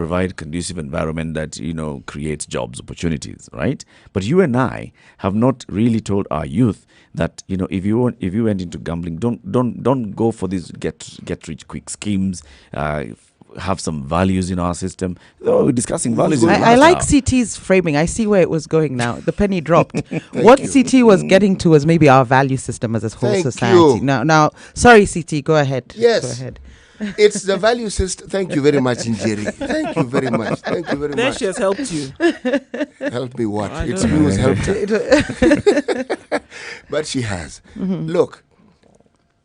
provide conducive environment that creates jobs opportunities, right? But you and I have not really told our youth that if you went into gambling, don't go for these get rich quick schemes. Have some values in our system. Oh, we're discussing values. I like CT's framing. I see where it was going now. The penny dropped. What you. CT was getting to was maybe our value system as a whole Thank society. you. Now, sorry, CT, go ahead. Yes. Go ahead. It's the value system. Thank you very much, Njeri. Thank you very much. Thank you very Then much. she has helped you. Help me what? I It's don't me know. who's helped her. But she has. Look,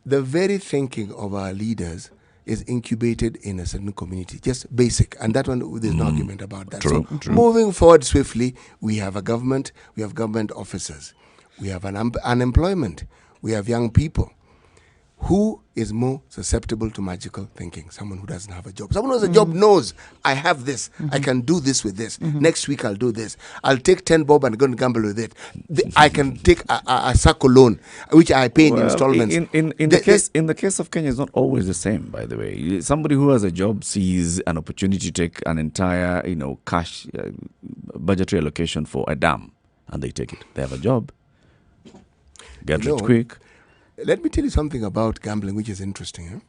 the very thinking of our leaders is incubated in a certain community, just basic. And that one, there's no argument about that. True, So true. moving forward swiftly, we have a government, we have government officers, we have unemployment, we have young people. Who is more susceptible to magical thinking? Someone who doesn't have a job. Someone who has a job knows, I have this. I can do this with this. Next week I'll do this. I'll take 10 bob and go and gamble with it. I can take a SACCO loan, which I pay in installments. In the case of Kenya, it's not always the same. By the way, somebody who has a job sees an opportunity to take an entire cash budgetary allocation for a dam, and they take it. They have a job. Get rich quick. Let me tell you something about gambling, which is interesting.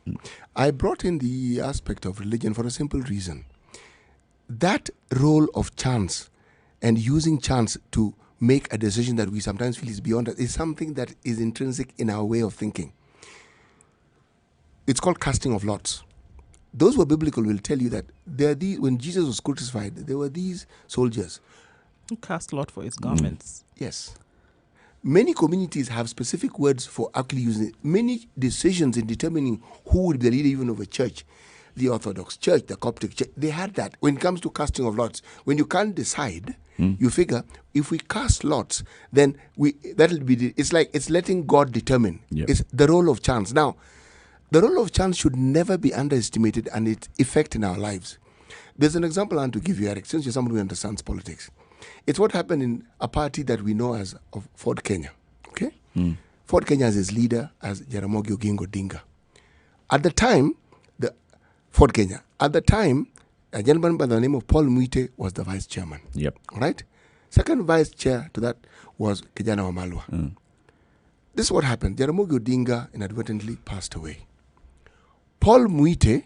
I brought in the aspect of religion for a simple reason. That role of chance and using chance to make a decision that we sometimes feel is beyond us is something that is intrinsic in our way of thinking. It's called casting of lots. Those who are biblical will tell you that when Jesus was crucified, there were these soldiers. He cast a lot for his garments. Yes. Many communities have specific words for actually using it. Many decisions in determining who would be the leader even of a church, the Orthodox Church, the Coptic Church, they had that. When it comes to casting of lots, when you can't decide, you figure if we cast lots, then it's letting God determine. Yep. It's the role of chance. Now, the role of chance should never be underestimated and its effect in our lives. There's an example I want to give you, Eric, since you're someone who understands politics. It's what happened in a party that we know as of Ford Kenya. Okay? Ford Kenya has his leader as Jaramogi Oginga Odinga. At the time, a gentleman by the name of Paul Mwite was the vice chairman. Yep. All right? Second vice chair to that was Kijana Wamalwa. This is what happened. Jaramogi Odinga inadvertently passed away. Paul Mwite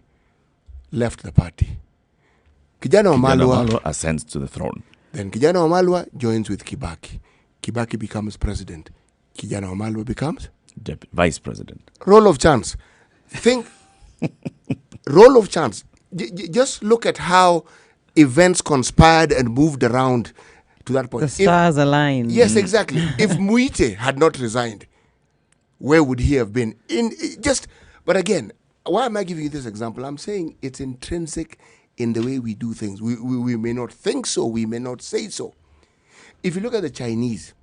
left the party. Kijana Wamalwa ascends to the throne. Then Kijana Wamalwa joins with Kibaki. Kibaki becomes president. Kijana Wamalwa becomes vice president. Role of chance. Think role of chance. Just look at how events conspired and moved around to that point. The stars aligned. Yes, exactly. If Muite had not resigned, where would he have been? But again, why am I giving you this example? I'm saying it's intrinsic in the way we do things. We may not think so, we may not say so. If you look at the Chinese,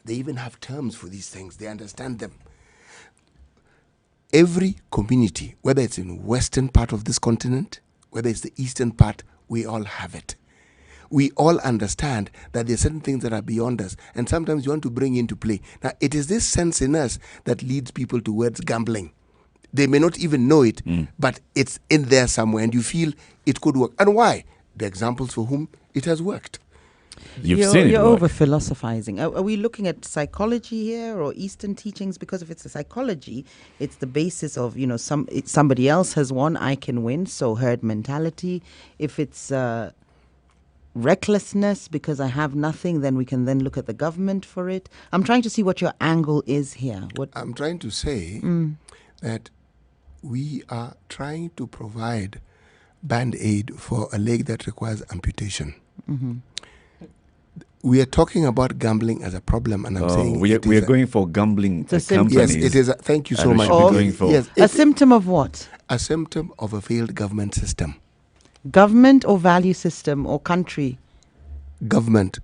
they even have terms for these things. They understand them. Every community, whether it's in western part of this continent, whether it's the eastern part, we all have it. We all understand that there are certain things that are beyond us, and sometimes you want to bring into play. Now, it is this sense in us that leads people towards gambling. They may not even know it, but it's in there somewhere, and you feel it could work. And why? The examples for whom it has worked. You've seen it You're work. over philosophizing. Are we looking at psychology here or Eastern teachings? Because if it's a psychology, it's the basis of somebody else has won, I can win. So herd mentality. If it's recklessness because I have nothing, then we can then look at the government for it. I'm trying to see what your angle is here. I'm trying to say that we are trying to provide band-aid for a leg that requires amputation. We are talking about gambling as a problem, and I'm saying we are going for gambling companies. Yes, it is. Thank you so And we much. should be going for Yes, a symptom of what? a symptom of a failed government system. Government or value system or country? Government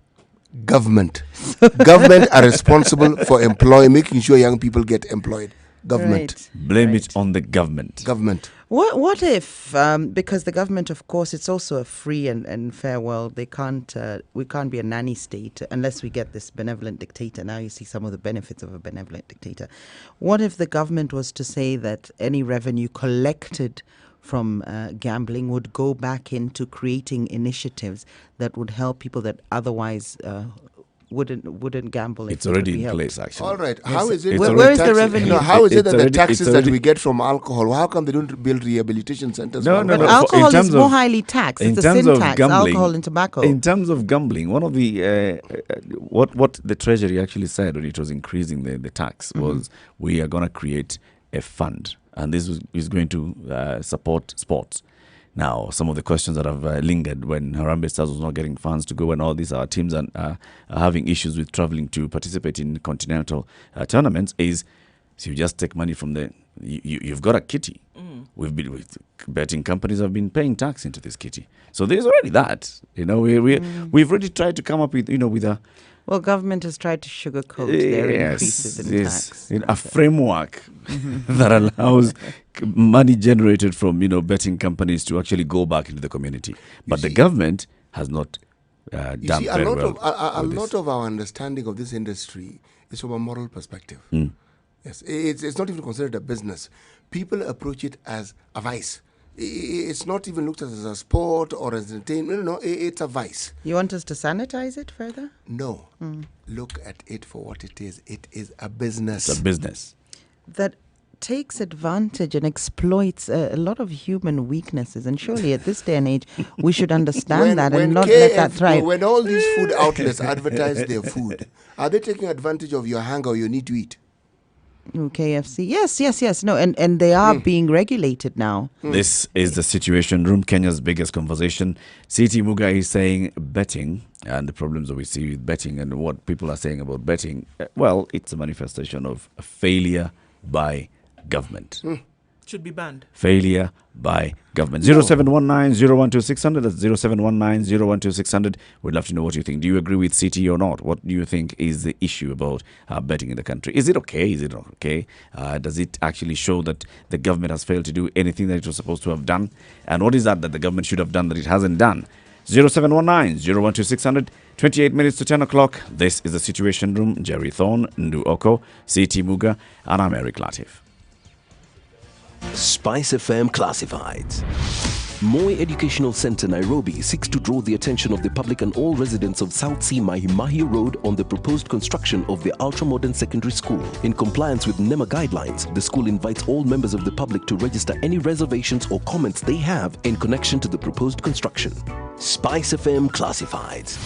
are responsible for making sure young people get employed. Government. Right. blame it on the government. Government. What if, because the government, of course, it's also a free and fair world. We can't be a nanny state unless we get this benevolent dictator. Now you see some of the benefits of a benevolent dictator. What if the government was to say that any revenue collected from gambling would go back into creating initiatives that would help people that otherwise wouldn't gamble. It's if it would already be in helped. place, actually. All right. How is it? It's that already- Where is the taxes- revenue? No, how is it It's that the already- taxes it's that already- we get from alcohol? How come they don't build rehabilitation centers? No, for no, But no. alcohol? For- in alcohol is terms more of- highly taxed. in It's a terms sin of tax, gambling- alcohol and tobacco. In terms of gambling, one of the what the Treasury actually said when it was increasing the tax was, we are going to create a fund, and this is going to support sports. Now, some of the questions that have lingered when Harambee Stars was not getting funds to go, and all these our teams are having issues with traveling to participate in continental tournaments, is, so you just take money from the you've got a kitty. Betting companies have been paying tax into this kitty, so there's already that. We've already tried to come up with with a Well, government has tried to sugarcoat their increases in tax. a framework that allows money generated from betting companies to actually go back into the community, but the government has not You done see, very a lot well. of with this. our understanding of this industry is from a moral perspective. Yes, it's not even considered a business. People approach it as a vice. It's not even looked at as a sport or as entertainment. No, it's a vice. You want us to sanitize it further? No, look at it for what it is. It is a business. It's a business. That takes advantage and exploits a lot of human weaknesses. And surely at this day and age, we should understand that and not let that thrive. When all these food outlets advertise their food, are they taking advantage of your hunger or your need to eat? KFC. Yes. No, and they are being regulated now. This is the Situation Room, Kenya's biggest conversation. CT Muga is saying betting and the problems that we see with betting and what people are saying about betting. Well, it's a manifestation of a failure by government. Should be banned. Failure by government. 0719-012-600. That's 0719-012-600. We'd love to know what you think. Do you agree with CT or not? What do you think is the issue about betting in the country? Is it okay? Is it not okay? Does it actually show that the government has failed to do anything that it was supposed to have done? And what is that the government should have done that it hasn't done? 0719-012-600. 28 minutes to 10 o'clock. This is the Situation Room. Jerry Thorne, Ndu Oko, CT Muga, and I'm Eric Latif. Spice FM Classifieds. Moi Educational Center, Nairobi, seeks to draw the attention of the public and all residents of South Sea Mahi Mahi Road on the proposed construction of the ultra-modern secondary school. In compliance with NEMA guidelines, the school invites all members of the public to register any reservations or comments they have in connection to the proposed construction. Spice FM Classifieds.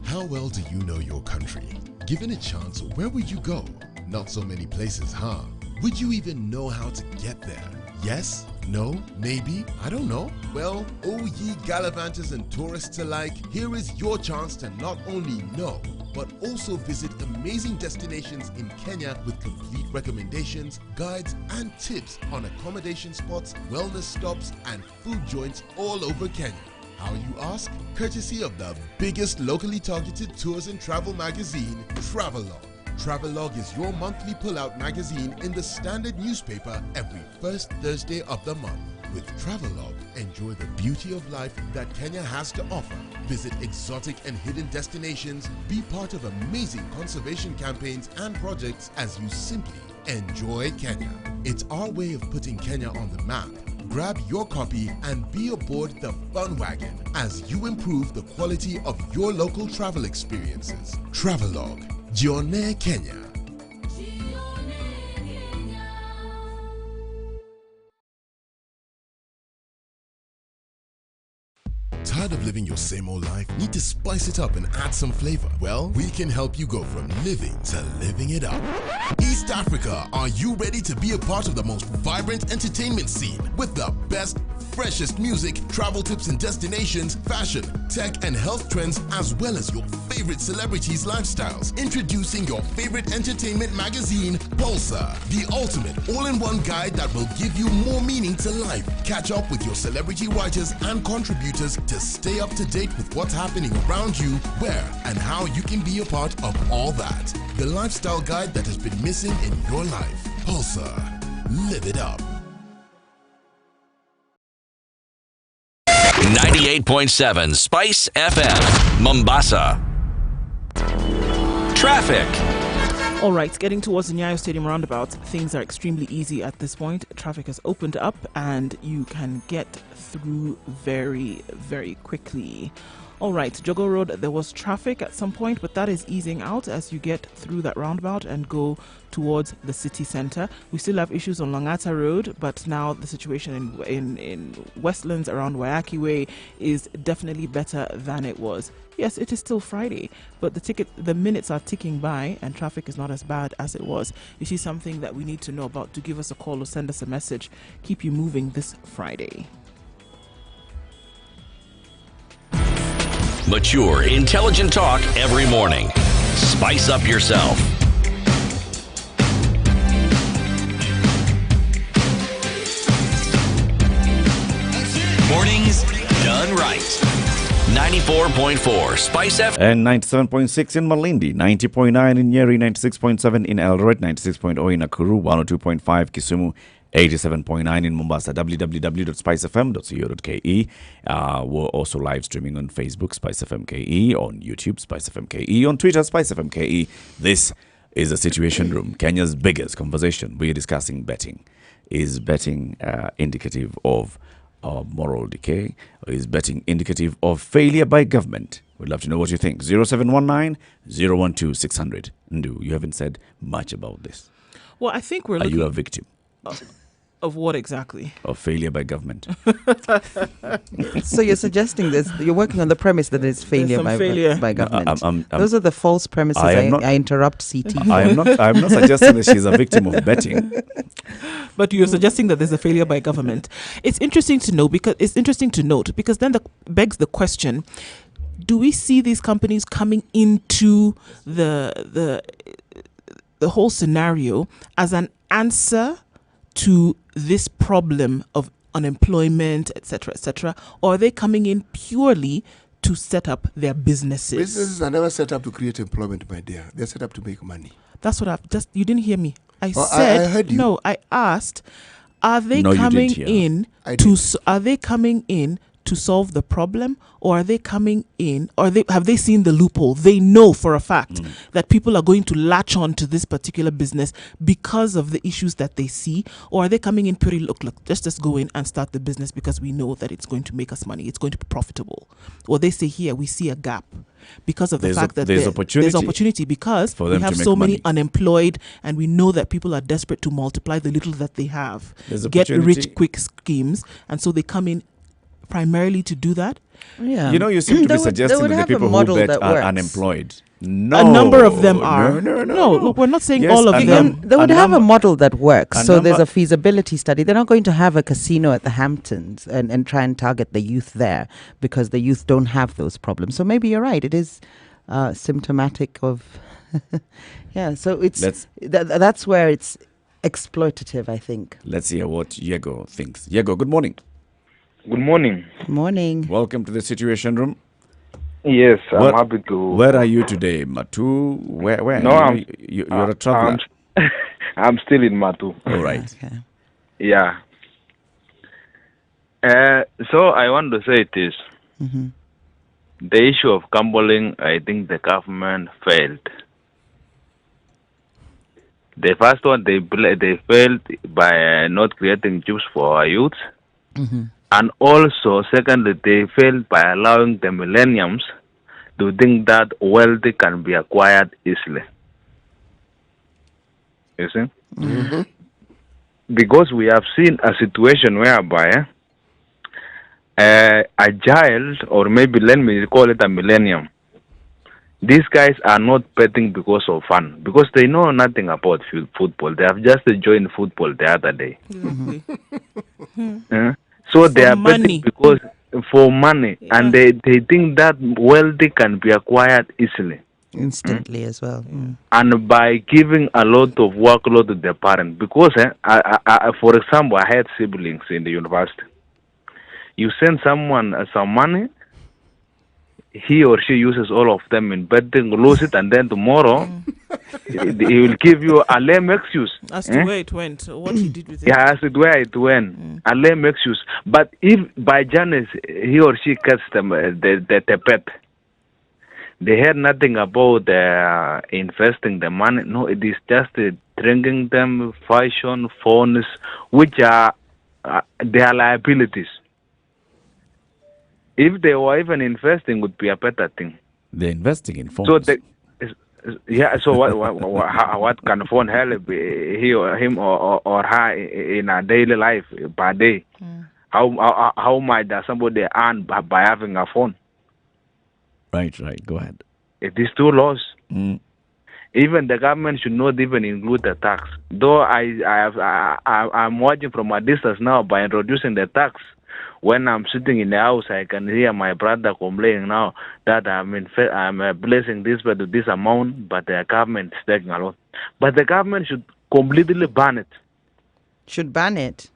How well do you know your country? Given a chance, where would you go? Not so many places, huh? Would you even know how to get there? Yes? No? Maybe? I don't know. Well, oh ye gallivanters and tourists alike, here is your chance to not only know, but also visit amazing destinations in Kenya with complete recommendations, guides, and tips on accommodation spots, wellness stops, and food joints all over Kenya. How you ask? Courtesy of the biggest locally targeted tours and travel magazine, Travelog. Travelog is your monthly pull-out magazine in the Standard newspaper every first Thursday of the month. With Travelog, enjoy the beauty of life that Kenya has to offer. Visit exotic and hidden destinations, be part of amazing conservation campaigns and projects as you simply enjoy Kenya. It's our way of putting Kenya on the map. Grab your copy and be aboard the fun wagon as you improve the quality of your local travel experiences. Travelog, Jione Kenya. Tired of living your same old life? Need to spice it up and add some flavor? Well, we can help you go from living to living it up. East Africa, are you ready to be a part of the most vibrant entertainment scene with the best, freshest music, travel tips and destinations, fashion, tech and health trends, as well as your favorite celebrities' lifestyles? Introducing your favorite entertainment magazine, Pulsar, the ultimate all-in-one guide that will give you more meaning to life. Catch up with your celebrity writers and contributors to stay up to date with what's happening around you, where and how you can be a part of all that. The lifestyle guide that has been missing in your life. Pulsar. Live it up. 98.7 Spice FM, Mombasa. Traffic. All right, getting towards the Nyayo Stadium roundabout, things are extremely easy at this point. Traffic has opened up and you can get through very, very quickly. All right, Jogo Road, there was traffic at some point, but that is easing out as you get through that roundabout and go towards the city center. We still have issues on Langata Road, but now the situation in Westlands around Wayaki Way is definitely better than it was. Yes, it is still Friday, but the minutes are ticking by and traffic is not as bad as it was. You see something that we need to know about, to give us a call or send us a message. Keep you moving this Friday. Mature, intelligent talk every morning. Spice up yourself. Mornings done right. 94.4 Spice FM. And 97.6 in Malindi, 90.9 in Nyeri, 96.7 in Eldoret, 96.0 in Nakuru, 102.5 Kisumu, 87.9 in Mombasa, www.spicefm.co.ke. We're also live streaming on Facebook, Spice FM KE, on YouTube, Spice FM KE, on Twitter, Spice FM KE. This is the Situation Room, Kenya's biggest conversation. We're discussing betting. Is betting indicative of moral decay, or is betting indicative of failure by government? We'd love to know what you think. 0719 012 600. Ndu, you haven't said much about this. Well, I think we're Are looking... you a victim Of what exactly? of failure by government? So you're suggesting this? You're working on the premise that it's failure by government. Those are the false premises. I interrupt CT. I'm not suggesting that she's a victim of betting. But you're suggesting that there's a failure by government. It's interesting to note because then begs the question: do we see these companies coming into the whole scenario as an answer to this problem of unemployment, etc., or are they coming in purely to set up their businesses? Businesses are never set up to create employment, my dear. They're set up to make money. That's what you didn't hear me. I heard you. No, I asked, are they No, coming you didn't hear. are they coming in to solve the problem, or are they coming in, or have they seen the loophole? They know for a fact that people are going to latch on to this particular business because of the issues that they see, or are they coming in purely, look, just go in and start the business because we know that it's going to make us money, it's going to be profitable? Or they say, here, we see a gap because of the fact that there's opportunity because we have so many unemployed, and we know that people are desperate to multiply the little that they have, get rich quick schemes, and so they come in primarily to do that. Yeah. You know, you seem to be suggesting that the people who bet are unemployed. No. A number of them are. No. Look, we're not saying Yes, all of them. They would have a model that works. So there's a feasibility study. They're not going to have a casino at the Hamptons and try and target the youth there because the youth don't have those problems. So maybe you're right. It is symptomatic of... yeah, so that's where it's exploitative, I think. Let's hear what Yego thinks. Yego, good morning. Good morning. Good morning. Welcome to the Situation Room. Yes, I'm happy to... Where are you today, Matu? Where? No, you're a traveler. I'm still in Matu. All right. Okay. Yeah. So I want to say this. Mm-hmm. The issue of gambling, I think the government failed. The first one, they failed by not creating jobs for our youth. Mm-hmm. And also, secondly, they failed by allowing the millenniums to think that wealth can be acquired easily. You see? Mm-hmm. Because we have seen a situation whereby a child, or maybe let me call it a millennium, these guys are not betting because of fun, because they know nothing about football. They have just joined football the other day. So they are betting because for money, and they think that wealth can be acquired easily. Instantly as well. And by giving a lot of workload to the parent. Because, for example, I had siblings in the university. You send someone some money, he or she uses all of them in betting, lose it, and then tomorrow He will give you a lame excuse. As to where it went, what he did with it. Yeah, as to where it went. A lame excuse. But if by chance he or she gets the pet, they heard nothing about investing the money. No, it is just drinking them, fashion, phones, which are their liabilities. If they were even investing, would be a better thing. They're investing in phones. So so what can phone help him or her in a daily life per day? How much does somebody earn by having a phone? Right. Go ahead. It is too low. Even the government should not even include the tax. Though I'm watching from a distance now by introducing the tax. When I'm sitting in the house, I can hear my brother complaining now that I'm blessing this by this amount, but the government is taking a lot. But the government should completely ban it. Should ban it?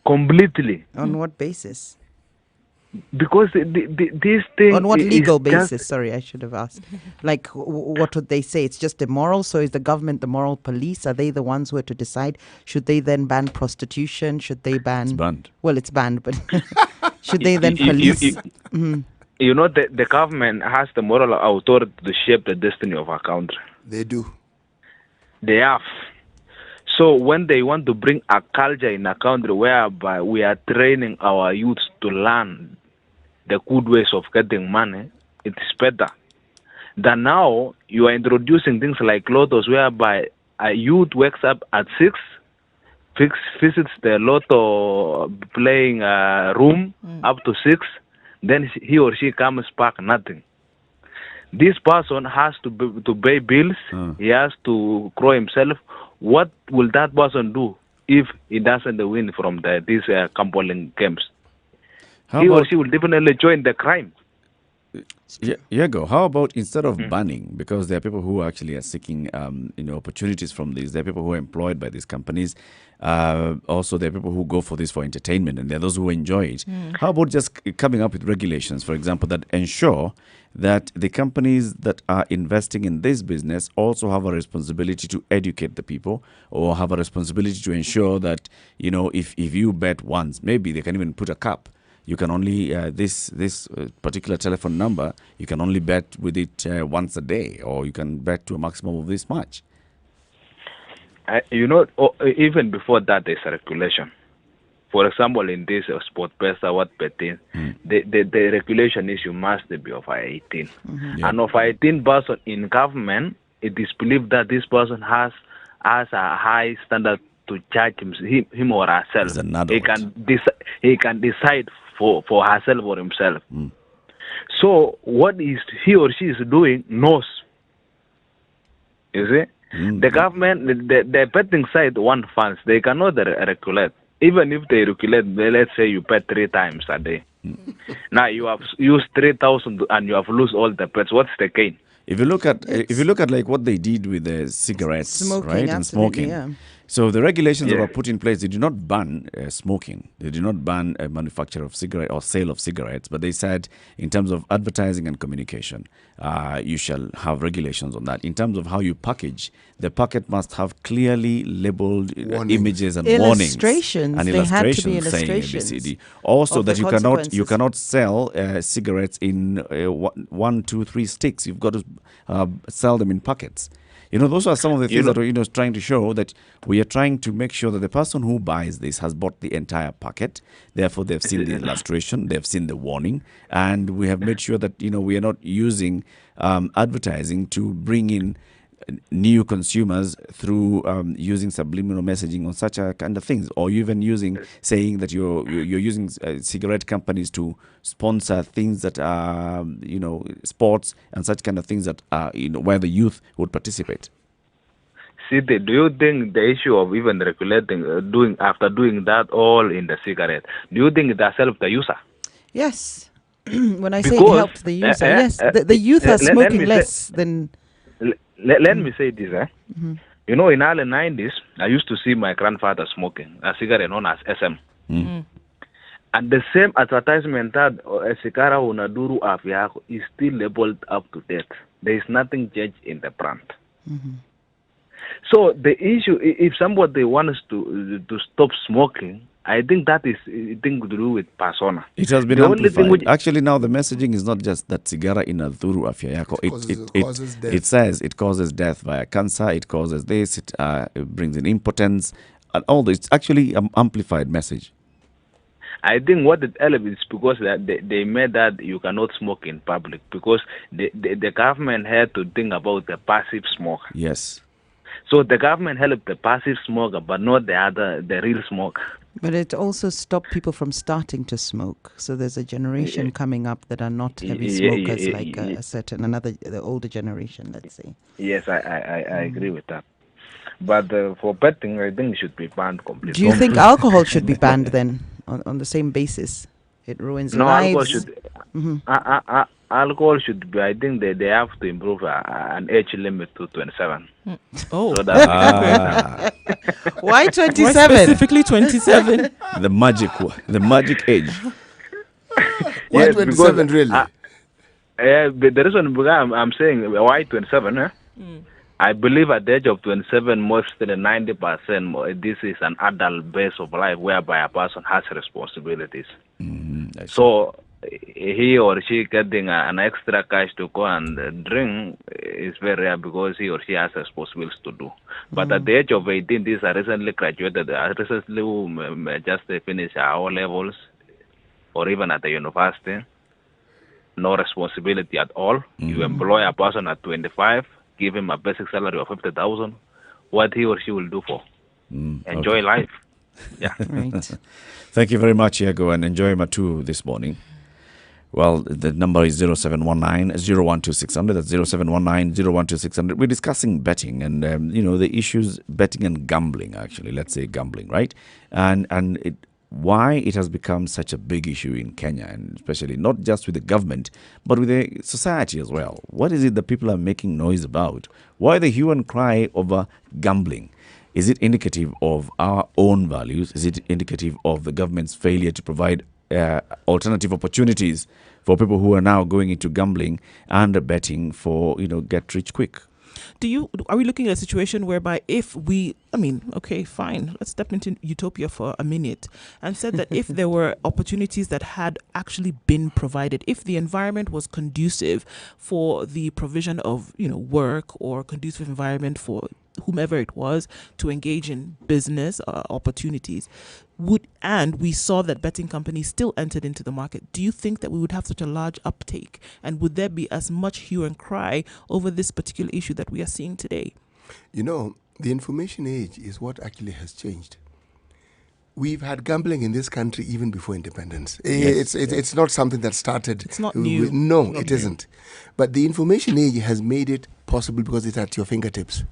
Completely. On what basis? Because this thing... On what legal basis? Just, Sorry, I should have asked. Like, what would they say? It's just immoral? So is the government the moral police? Are they the ones who are to decide? Should they then ban prostitution? Should they ban... It's banned. Well, it's banned, but should they then police... You know, the government has the moral authority to shape the destiny of our country. They do. They have. So when they want to bring a culture in a country whereby we are training our youths to learn the good ways of getting money, it is better than now you are introducing things like lottos whereby a youth wakes up at 6, visits the lotto playing room up to 6, then he or she comes back nothing. This person has to pay bills, he has to grow himself. What will that person do if he doesn't win from these gambling games? He or she will definitely join the crime. Yego, how about instead of banning, because there are people who actually are seeking opportunities from this, there are people who are employed by these companies, also there are people who go for this for entertainment, and there are those who enjoy it. How about just coming up with regulations, for example, that ensure that the companies that are investing in this business also have a responsibility to educate the people, or have a responsibility to ensure that, if you bet once, maybe they can even put a cap. You can only, this particular telephone number, you can only bet with it once a day, or you can bet to a maximum of this much. Even before that, there's a regulation. For example, in this sport pesa, what betting, the regulation is you must be of 18. And of 18 person in government, it is believed that this person has a high standard to charge him or herself. He can decide for herself or himself. So what is he or she is doing knows. You see, the government, the betting side want funds. They cannot regulate. Even if they regulate, let's say you bet 3 times a day. Now you have used 3,000 and you have lost all the bets. What's the gain? If you look at like what they did with the cigarettes, smoking, right, and smoking. Yeah. So the regulations that were put in place, they did not ban smoking. They did not ban manufacture of cigarette or sale of cigarettes, but they said in terms of advertising and communication, you shall have regulations on that. In terms of how you package, the packet must have clearly labeled images and illustrations. warnings and they had to be saying illustrations. ABCD. Also, that you cannot sell cigarettes in 1, 2, 3 sticks. You've got to sell them in packets. Those are some of the things that we're trying to show that we are trying to make sure that the person who buys this has bought the entire packet. Therefore, they've seen the illustration, they've seen the warning, and we have made sure that we are not using advertising to bring in new consumers through using subliminal messaging on such a kind of things, or even saying that you're using cigarette companies to sponsor things that are sports and such kind of things that are where the youth would participate. Do you think the issue of even regulating doing that all in the cigarette, do you think it has helped the user? Yes. When I say it helped the user, yes, the youth are smoking less than. Let me say this. In early 90s, I used to see my grandfather smoking a cigarette known as SM. And the same advertisement that Sigara unaduru afya yako is still labeled up to date. There is nothing changed in the brand. So the issue, if somebody wants to stop smoking, I think that is a thing to do with persona. It has been The only thing amplified. which- Actually, now the messaging is not just that sigara inadhuru afya yako. Causes death. It says it causes death via cancer. It causes this. It brings in impotence and all this. It's actually an amplified message. I think what it elevates because that they made that you cannot smoke in public because the government had to think about the passive smoker. Yes. So the government helped the passive smoker, but not the real smoker. But it also stopped people from starting to smoke. So there's a generation coming up that are not heavy smokers like the older generation, let's say. Yes, I agree with that. But for betting, I think it should be banned completely. Do you think alcohol should be banned then on the same basis? It ruins No, lives. alcohol should be. I think they have to improve an age limit to 27. Oh, So that Why why 27? specifically 27? The magic age. Why Yes, 27 because, really? but the reason because I'm saying why 27. I believe at the age of 27, most than 90%, this is an adult base of life whereby a person has responsibilities. I see. So he or she getting an extra cash to go and drink is very rare because he or she has responsibilities to do. But at the age of 18, these are recently graduated, recently just finished our levels or even at the university. No responsibility at all. You employ a person at 25, give him a basic salary of 50,000. What he or she will do for? Enjoy life. Yeah. Right. Thank you very much, Iago, and enjoy Matu this morning. Well, the number is 0719-012-600. That's 0719-012-600. We're discussing betting and, the issues, betting and gambling, actually. Let's say gambling, right? And why it has become such a big issue in Kenya, and especially not just with the government, but with the society as well. What is it that people are making noise about? Why the hue and cry over gambling? Is it indicative of our own values? Is it indicative of the government's failure to provide alternative opportunities for people who are now going into gambling and betting for, get rich quick? Are we looking at a situation whereby okay, fine, let's step into utopia for a minute and said that if there were opportunities that had actually been provided, if the environment was conducive for the provision of, work or conducive environment for whomever it was to engage in business opportunities, and we saw that betting companies still entered into the market, do you think that we would have such a large uptake? And would there be as much hue and cry over this particular issue that we are seeing today? The information age is what actually has changed. We've had gambling in this country even before independence. It's not something that started. It's not new. No, it isn't. But the information age has made it possible because it's at your fingertips.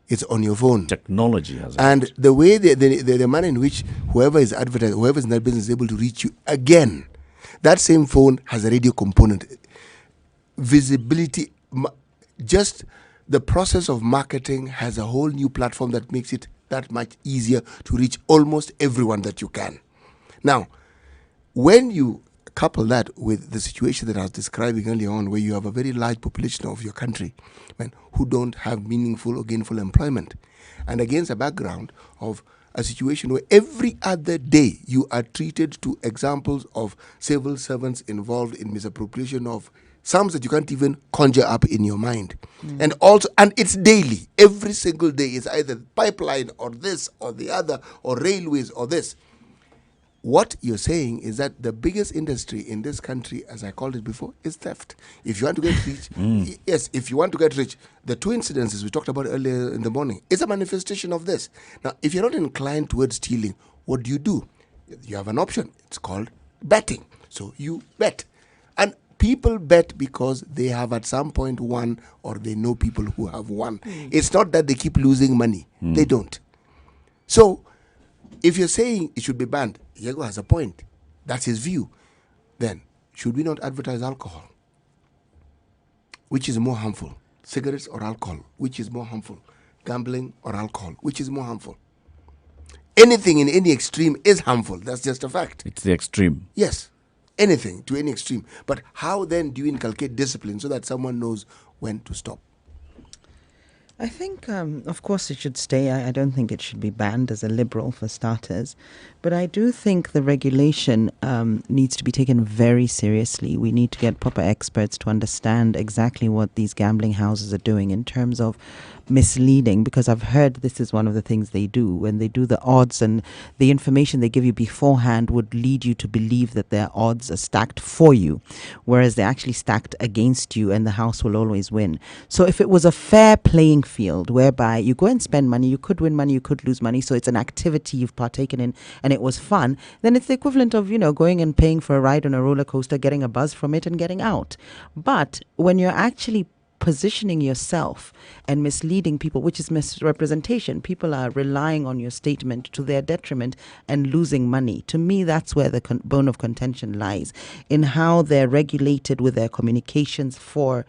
It's on your phone. Technology has And the way, the manner in which whoever is advertising, whoever is in that business is able to reach you again, that same phone has a radio component. Visibility, just the process of marketing has a whole new platform that makes it that much easier to reach almost everyone that you can. Now, when you couple that with the situation that I was describing earlier on, where you have a very large population of your country who don't have meaningful or gainful employment, and against a background of a situation where every other day you are treated to examples of civil servants involved in misappropriation of sums that you can't even conjure up in your mind. And it's daily. Every single day is either pipeline or this or the other or railways or this. What you're saying is that the biggest industry in this country, as I called it before, is theft. If you want to get rich, yes, if you want to get rich, the two incidences we talked about earlier in the morning is a manifestation of this. Now, if you're not inclined towards stealing, what do? You have an option. It's called betting. So you bet. And people bet because they have at some point won or they know people who have won. It's not that they keep losing money. They don't. So, if you're saying it should be banned, Diego has a point. That's his view. Then, should we not advertise alcohol? Which is more harmful? Cigarettes or alcohol? Which is more harmful? Gambling or alcohol? Which is more harmful? Anything in any extreme is harmful. That's just a fact. It's the extreme. Yes. Anything to any extreme. But how then do you inculcate discipline so that someone knows when to stop? I think, of course, it should stay. I don't think it should be banned as a liberal, for starters. But I do think the regulation needs to be taken very seriously. We need to get proper experts to understand exactly what these gambling houses are doing in terms of misleading, because I've heard this is one of the things they do. When they do the odds, and the information they give you beforehand would lead you to believe that their odds are stacked for you, whereas they're actually stacked against you and the house will always win. So if it was a fair playing field whereby you go and spend money, you could win money, you could lose money, so it's an activity you've partaken in and it was fun, then it's the equivalent of, going and paying for a ride on a roller coaster, getting a buzz from it and getting out. But when you're actually positioning yourself and misleading people, which is misrepresentation, people are relying on your statement to their detriment and losing money. To me, that's where the bone of contention lies, in how they're regulated with their communications for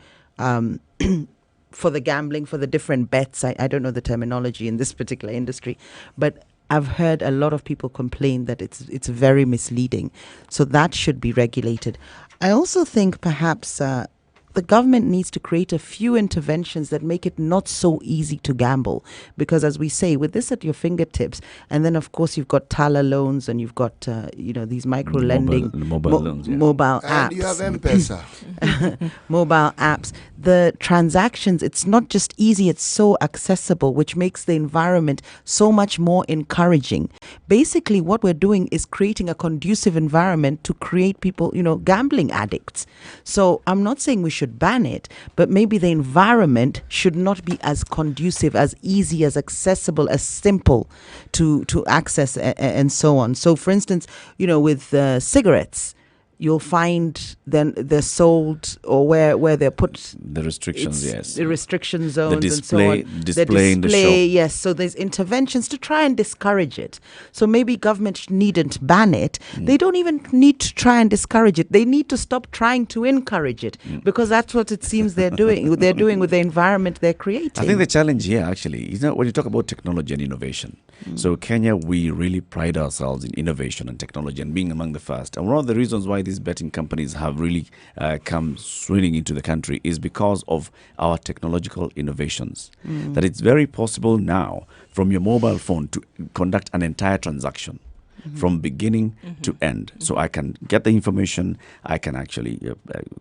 for the gambling, for the different bets. I don't know the terminology in this particular industry, but I've heard a lot of people complain that it's very misleading. So that should be regulated. I also think perhaps the government needs to create a few interventions that make it not so easy to gamble. Because as we say, with this at your fingertips, and then of course you've got Tala loans and you've got, these micro lending, mobile loans, yeah. mobile apps. And you have M-Pesa. Mobile apps, the transactions, it's not just easy, it's so accessible, which makes the environment so much more encouraging. Basically, what we're doing is creating a conducive environment to create people, gambling addicts. So I'm not saying we should ban it, but maybe the environment should not be as conducive, as easy, as accessible, as simple to access and so on. So for instance, with cigarettes, you'll find then they're sold, or where they're put The restrictions, yes. the restriction zones display- and so on. display in the shop. Yes. So there's interventions to try and discourage it. So maybe government needn't ban it. They don't even need to try and discourage it. They need to stop trying to encourage it, because that's what it seems they're doing. They're doing with the environment they're creating. I think the challenge here actually is when you talk about technology and innovation. So Kenya, we really pride ourselves in innovation and technology and being among the first. And one of the reasons why these betting companies have really come swinging into the country is because of our technological innovations. That it's very possible now from your mobile phone to conduct an entire transaction. From beginning to end. So I can get the information, I can actually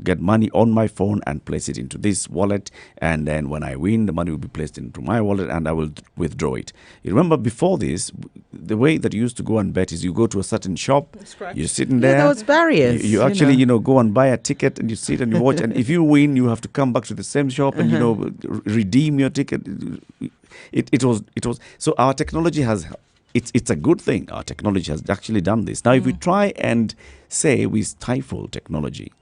get money on my phone and place it into this wallet, and then when I win, the money will be placed into my wallet and I will withdraw it. You remember before this, the way that you used to go and bet is you go to a certain shop, you're sitting there. there was barriers. You actually, go and buy a ticket and you sit and you watch, and if you win, you have to come back to the same shop and, redeem your ticket. It was, so our technology has... It's a good thing. Our technology has actually done this. Now, if we try and say we stifle technology,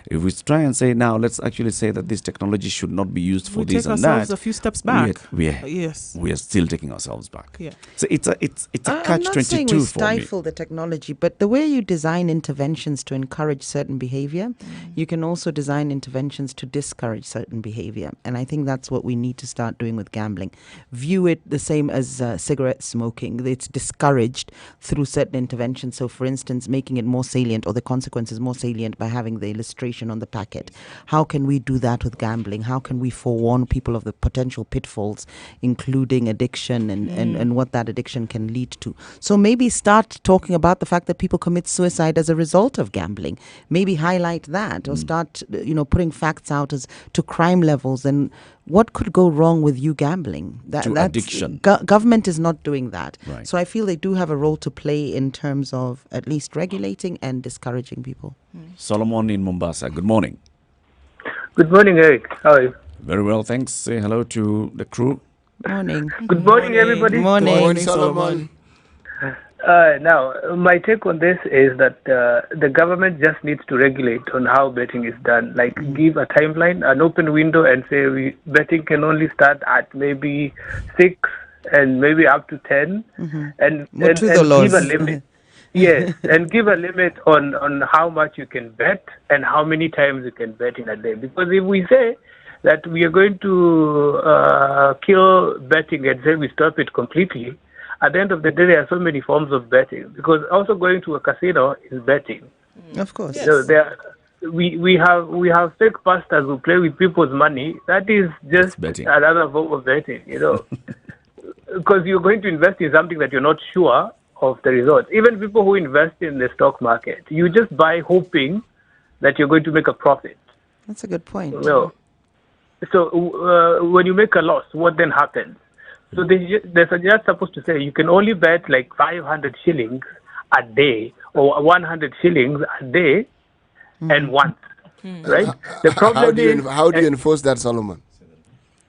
if we try and say now, let's actually say that this technology should not be used for this and that. We take ourselves a few steps back. Yes, we are still taking ourselves back. Yeah. So it's a I'm catch not saying 22 we for me. stifle the technology, but the way you design interventions to encourage certain behavior, you can also design interventions to discourage certain behavior. And I think that's what we need to start doing with gambling. View it the same as cigarette smoking. It's discouraged through certain interventions. So for instance, making it more salient, or the consequences more salient, by having the illustration on the packet. How can we do that with gambling? How can we forewarn people of the potential pitfalls, including addiction and what that addiction can lead to? So maybe start talking about the fact that people commit suicide as a result of gambling. Maybe highlight that, or start putting facts out as to crime levels and what could go wrong with you gambling. That's addiction. Government is not doing that. Right. So I feel they do have a role to play in terms of at least regulating and discouraging people. Solomon in Mombasa, good morning. Good morning, Eric. How are you? Very well, thanks. Say hello to the crew. Morning. Good morning, everybody. Morning. Solomon. Now, my take on this is that the government just needs to regulate on how betting is done. Like, give a timeline, an open window, and say betting can only start at maybe 6 and maybe up to 10, and give a limit. Yes, and give a limit on how much you can bet and how many times you can bet in a day. Because if we say that we are going to kill betting and say we stop it completely, at the end of the day, there are so many forms of betting. Because also going to a casino is betting. Of course. So we have fake pastors who play with people's money. That is just betting. another form of betting, because you're going to invest in something that you're not sure of the results. Even people who invest in the stock market, you just buy hoping that you're going to make a profit. That's a good point. Well, so when you make a loss, what then happens? So they're just supposed to say you can only bet like 500 shillings a day or 100 shillings a day and once, right? The problem How do you enforce that, Solomon?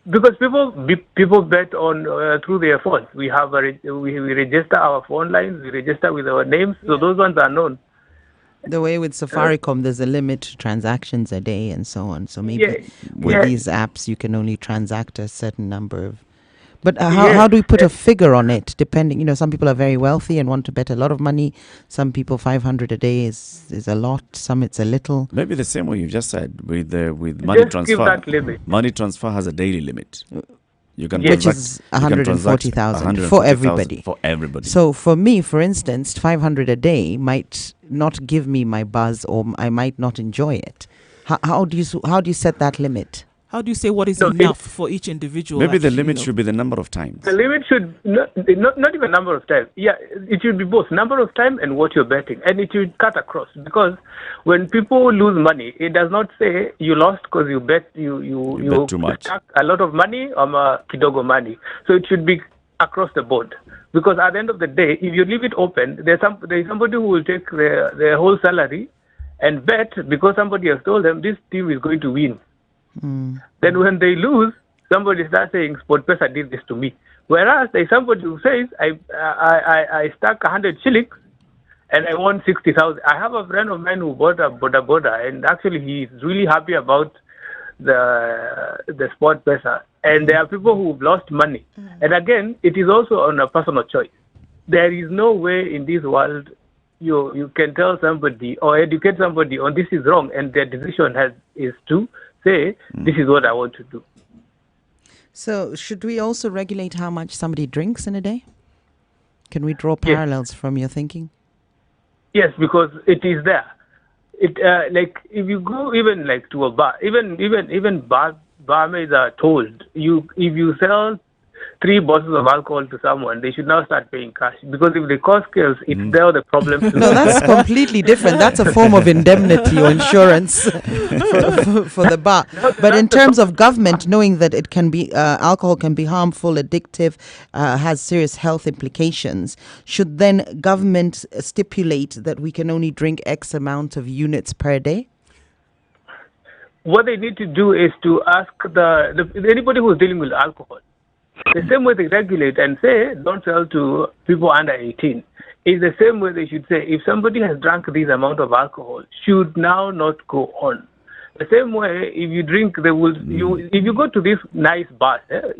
Because people bet on through their phones. We have we register our phone lines, we register with our names, so those ones are known. The way with Safaricom, there's a limit to transactions a day and so on. So maybe with these apps, you can only transact a certain number of. But how do we put a figure on it? Depending, some people are very wealthy and want to bet a lot of money. Some people 500 a day is a lot. Some it's a little. Maybe the same way you just said with money Just transfer. give that limit. Money transfer has a daily limit. You can Which transact- is you can transact 140,000 for everybody. For everybody. So for me, for instance, 500 a day might not give me my buzz, or I might not enjoy it. How do you set that limit? How do you say what is No, enough for each individual? Maybe the actually, limit should be the number of times. The limit should not even number of times. Yeah, it should be both number of time and what you're betting, and it should cut across. Because when people lose money, it does not say you lost because you bet you bet too much. stuck a lot of money or kidogo money. So it should be across the board. Because at the end of the day, if you leave it open, there's somebody who will take their whole salary and bet because somebody has told them this team is going to win. Then when they lose, somebody starts saying SportPesa did this to me. Whereas there's somebody who says I stuck 100 shillings and I won 60,000. I have a friend of mine who bought a boda, and actually he's really happy about the SportPesa. And there are people who've lost money. And again, it is also on a personal choice. There is no way in this world you can tell somebody or educate somebody on this is wrong, and their decision is to say this is what I want to do. So should we also regulate how much somebody drinks in a day? Can we draw parallels from your thinking? Yes, because it is there. It like if you go even like to a bar, even barmaids are told if you sell 3 bottles of alcohol to someone, they should now start paying cash, because if the cost scales, it's there the problem. No, that's completely different. That's a form of indemnity or insurance for the bar. But in terms of government, knowing that it can be alcohol can be harmful, addictive, has serious health implications, should then government stipulate that we can only drink X amount of units per day? What they need to do is to ask anybody who's dealing with alcohol. The same way they regulate and say don't sell to people under 18 is the same way they should say if somebody has drunk this amount of alcohol, should now not go on. The same way if you drink, if you go to this nice bar, if